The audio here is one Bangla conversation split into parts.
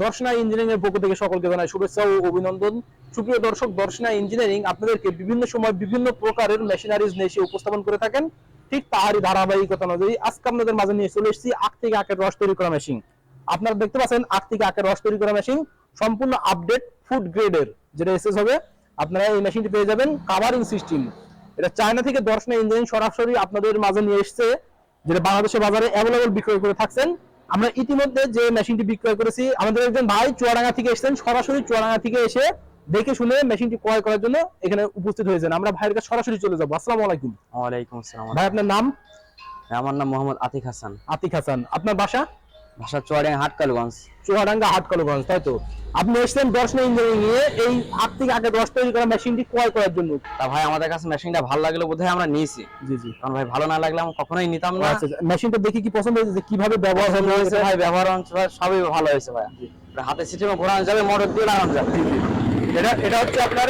দর্শনা ইঞ্জিনিয়ারিং এর পক্ষ থেকে সকলকে জানাই শুভেচ্ছা ও অভিনন্দন। সুপ্রিয় দর্শক, দর্শনা ইঞ্জিনিয়ারিং আপনাদেরকে বিভিন্ন সময় বিভিন্ন প্রকারের মেশিনারিজ নিয়ে এসে উপস্থাপন করে থাকেন। ঠিক তারই ধারাবাহিকতা অনুযায়ী আজকে আপনাদের মাঝে নিয়ে চলে এসেছি আখ থেকে আখের রস তৈরি করা মেশিন। আপনারা দেখতে পাচ্ছেন আখ থেকে আখের রস তৈরি করা মেশিন সম্পূর্ণ আপডেট ফুড গ্রেডের, যেটা এসএস হবে। আপনারা এই মেশিনটি পেয়ে যাবেন কাভারিং সিস্টেম। এটা চায়না থেকে দর্শনা ইঞ্জিনিয়ারিং সরাসরি আপনাদের মাঝে নিয়ে এসেছে, যেটা বাংলাদেশের বাজারে অ্যাভেলেবল বিক্রয় করে থাকছেন। আমরা ইতিমধ্যে যে মেশিনটি বিক্রয় করেছি, আমাদের একজন ভাই চুয়াডাঙ্গা থেকে এসেছেন, সরাসরি চুয়াডাঙ্গা থেকে এসে দেখে শুনে মেশিনটি ক্রয় করার জন্য এখানে উপস্থিত হয়েছেন। আমরা ভাইয়ের কাছে সরাসরি চলে যাবো। আসসালামু আলাইকুম। ওয়ালাইকুম আসসালাম। ভাই, আপনার নাম? আমার নাম মোহাম্মদ আতিক হাসান। আতিক হাসান। আপনার বাসা? ভাষা চুয়াডাঙ্গা হাটকালুগঞ্জ। চুয়াডাঙ্গা হাটকালুগঞ্জ, তাই তো? আপনি এসেছেন দর্শনা ইঞ্জিনিয়ারিং নিয়ে এই আখ থেকে আখের রস তৈরি করা মেশিনটি ক্রয় করার জন্য। তা ভাই, আমাদের কাছে মেশিনটা ভালো লাগলো বোধহয় আমরা নিয়েছি। জি জি। কারণ ভাই ভালো না লাগলে আমি কখনোই নিতাম না। আচ্ছা, মেশিনটা দেখে কি পছন্দ হয়েছে যে কিভাবে ব্যবহার হয়েছে হবে? ভাই, ব্যবহার সবই ভালো হয়েছে ভাই। হাতে সিস্টেমে ঘোরানো যাবে, মোটর দিয়ে লাগানো যাবে। এটা হচ্ছে আপনার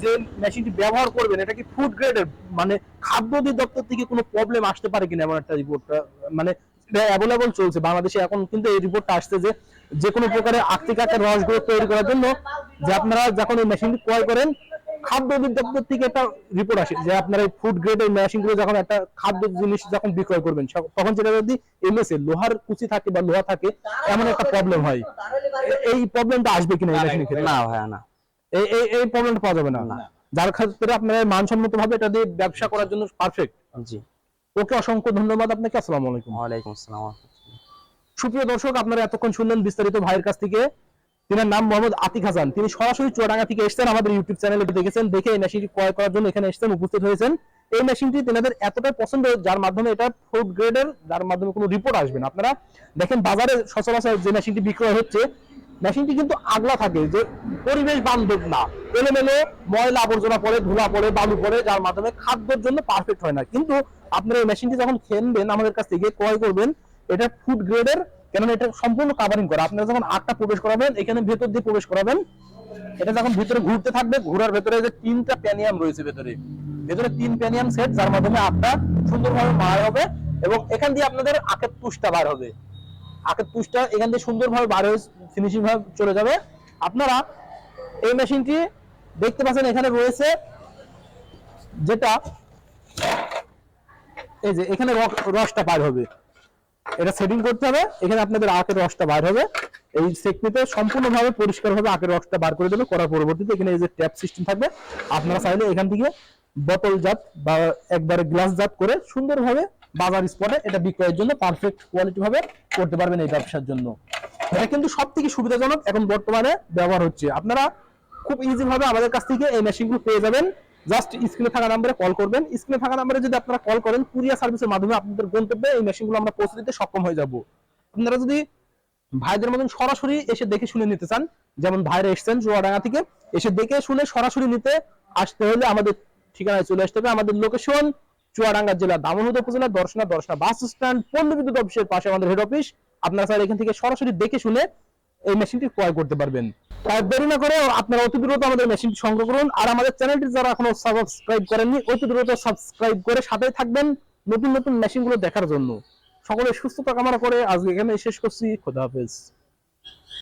যে মেশিনটি ব্যবহার করবেন, এটা কি ফুড গ্রেডের, মানে খাদ্য অধিদপ্তর থেকে কোনো প্রবলেম আসতে পারে কিনা এমন একটা রিপোর্টটা, মানে এটা অ্যাভেলেবল চলছে বাংলাদেশে এখন। কিন্তু এই রিপোর্টটা আসছে যে যে কোনো প্রকারের আখ থেকে আখের রসগুলো তৈরি করার জন্য যে আপনারা যখন এই মেশিনটি ক্রয় করেন, খাদ্য অধিদপ্তর থেকে একটা রিপোর্ট আসে যে আপনারা এই ফুড গ্রেডের মেশিনগুলো যখন একটা খাদ্য জিনিস যখন বিক্রয় করবেন, তখন যেটা যদি এমএসএ লোহার কুচি থাকে বা লোহা থাকে, এমন একটা প্রবলেম হয়। এই প্রবলেমটা আসবে কিনা এই মেশিনের ক্ষেত্রে? না ভাই, না, এই এই এই প্রবলেমটা পাওয়া যাবে না, যার ক্ষেত্রে আপনারা মানসম্মত ভাবে এটা দিয়ে ব্যবসা করার জন্য পারফেক্ট। জি। ওকে, অসংখ্য ধন্যবাদ আপনাকে। আসসালামু আলাইকুম। ওয়ালাইকুম আসসালাম। সুপ্রিয় দর্শক, আপনারা এতক্ষণ শুনলেন বিস্তারিত ভাইয়ের কাছ থেকে। তিনার নাম মোহাম্মদ আতিক হাসান। তিনি সরাসরি চুয়াডাঙ্গা থেকে এসেছেন, আমাদের ইউটিউব চ্যানেলে দেখেছেন, দেখে এই মেশিনটি ক্রয় করার জন্য এখানে এসেছেন, উপস্থিত হয়েছেন। এই মেশিনটি তেনাদের এতটাই পছন্দ যার মাধ্যমে এটা ফুড গ্রেডের, যার মাধ্যমে কোনো রিপোর্ট আসবে না। আপনারা দেখেন বাজারে সচরাচর যে মেশিনটি বিক্রয় হচ্ছে, মেশিনটি কিন্তু আগলা থাকে, যে পরিবেশ বান্ধব না, এলোমেলো ময়লা আবর্জনা পড়ে, ধুলা পড়ে, বালু পড়ে, যার মাধ্যমে খাদ্যের জন্য পারফেক্ট হয় না। কিন্তু আপনারা এই মেশিনটি যখন কিনবেন, আমাদের কাছ থেকে ক্রয় করবেন, এটা ফুড গ্রেডের, কেননা এটা সম্পূর্ণ কাভারিং করা। আপনারা যখন আটটা প্রবেশ করাবেন, এখানে ভেতর দিয়ে প্রবেশ করাবেন, এটা যখন ভিতরে ঘুরতে থাকবে, ঘোরার ভেতরে যে 3টা প্যানিয়াম রয়েছে ভেতরে 3 প্যানিয়াম সেট, যার মাধ্যমে আটটা সুন্দরভাবে বার হবে এবং এখান দিয়ে আপনাদের আখের তুষটা বার হবে। আখের তুষটা এখান দিয়ে সুন্দরভাবে বার হয়ে ফিনিশিং ভাবে চলে যাবে। আপনারা এই মেশিনটি দেখতে পাচ্ছেন, এখানে রয়েছে যেটা এই যে এখানে রসটা বার হবে, এটা সেটিং করতে হবে। এখানে আপনাদের আখের রসটা বার হবে, এই সেকনিতে সম্পূর্ণভাবে পরিষ্কারভাবে আখের রসটা বার করে দেবে। করার পরবর্তীতে এখানে এই যে ট্যাপ সিস্টেম থাকবে, আপনারা চাইলে এখান থেকে বোতল জাত বা একবারে গ্লাস জাত করে সুন্দরভাবে বাজার স্পটে এটা বিক্রয়ের জন্য পারফেক্ট কোয়ালিটি ভাবে করতে পারবেন এই ব্যবসার জন্য। এটা কিন্তু সব থেকে সুবিধাজনক এখন বর্তমানে ব্যবহার হচ্ছে। আপনারা খুব ইজি ভাবে আমাদের কাছ থেকে এই মেশিনগুলো পেয়ে যাবেন। জাস্ট স্ক্রিনে থাকা নম্বরে কল করবেন। স্ক্রিনে থাকা নম্বরে যদি আপনারা কল করেন, কুরিয়ার সার্ভিসের মাধ্যমে আপনাদের গন্তব্যে এই মেশিনগুলো আমরা পৌঁছে দিতে সক্ষম হয়ে যাব। আপনারা যদি ভাইদের মতন সরাসরি এসে দেখে শুনে নিতে চান, যেমন ভাইরা এসেছেন চুয়াডাঙ্গা থেকে, এসে দেখে শুনে সরাসরি নিতে আসতে হলে আমাদের ঠিকানায় চলে আসতে হবে। আমাদের লোকেশন চুয়াডাঙ্গা জেলা দামোহর উপজেলা দর্শনা বাস স্ট্যান্ড, পল্লী বিদ্যুৎ অফিসের পাশে আমাদের হেড অফিস। আপনারা স্যার এখান থেকে সরাসরি দেখে শুনে এই মেশিনটি ক্রয় করতে পারবেন। তাই দেরি না করে আপনারা অতি দ্রুত আমাদের মেশিনটি সংগ্রহ করুন। আর আমাদের চ্যানেলটি যারা এখনো সাবস্ক্রাইব করেননি, অতি দ্রুত সাবস্ক্রাইব করে সাথেই থাকবেন নতুন নতুন মেশিনগুলো দেখার জন্য। সকলের সুস্থতা কামনা করে আজকে এখানে শেষ করছি। খোদা হাফেজ।